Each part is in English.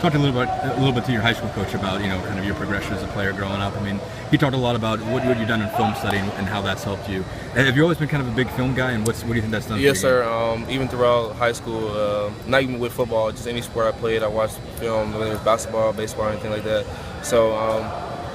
talked a little bit to your high school coach about kind of your progression as a player growing up. I mean, he talked a lot about what you've done in film study and how that's helped you. Have you always been kind of a big film guy, and what do you think that's done? Yes, sir. Even throughout high school, not even with football, just any sport I played, I watched film, whether it was basketball, baseball, anything like that. So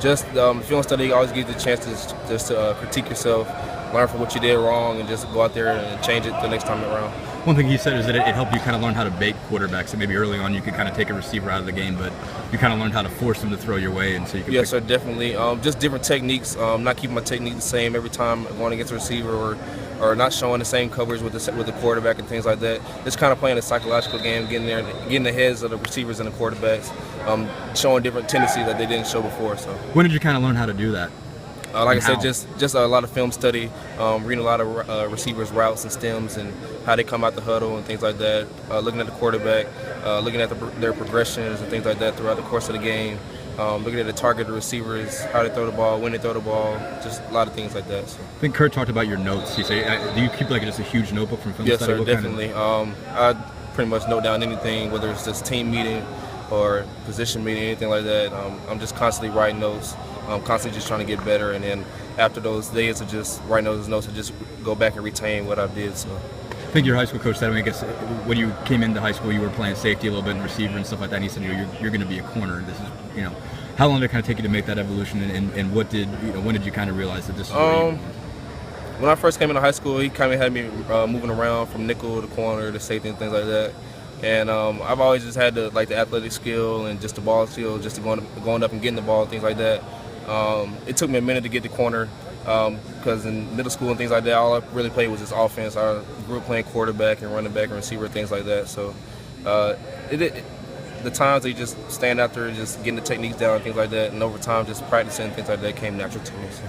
just film study always gives you the chance to just critique yourself, learn from what you did wrong, and just go out there and change it the next time around. One thing he said is that it helped you kind of learn how to bait quarterbacks. And maybe early on you could kind of take a receiver out of the game, but you kind of learned how to force them to throw your way, and so you could. Yes, sir, definitely. Just different techniques. Not keeping my technique the same every time going against a receiver, or not showing the same coverage with the quarterback and things like that. Just kind of playing a psychological game, getting the heads of the receivers and the quarterbacks, showing different tendencies that they didn't show before. So. When did you kind of learn how to do that? Like I said, just a lot of film study, reading a lot of receivers' routes and stems and how they come out the huddle and things like that. Looking at the quarterback, looking at their progressions and things like that throughout the course of the game. Looking at the targeted receivers, how they throw the ball, when they throw the ball, just a lot of things like that. So. I think Kurt talked about your notes. He said, do you keep like just a huge notebook from film study? Yes, sir, definitely. I pretty much note down anything, whether it's just team meeting or position meeting, anything like that. I'm just constantly writing notes. I'm constantly just trying to get better, and then after those days of just writing those notes, I just go back and retain what I did. So. I think your high school coach said, when you came into high school, you were playing safety a little bit and receiver and stuff like that. And he said, you're going to be a corner. This is, how long did it kind of take you to make that evolution, and when did you kind of realize that this is where you were? When I first came into high school, he kind of had me moving around from nickel to corner to safety and things like that. And I've always just had the athletic skill and just the ball skill, just to going up and getting the ball and things like that. It took me a minute to get to corner because in middle school and things like that, all I really played was just offense. I grew up playing quarterback and running back and receiver, things like that. So the times that you just stand out there, just getting the techniques down and things like that, and over time just practicing things like that came natural to me. So.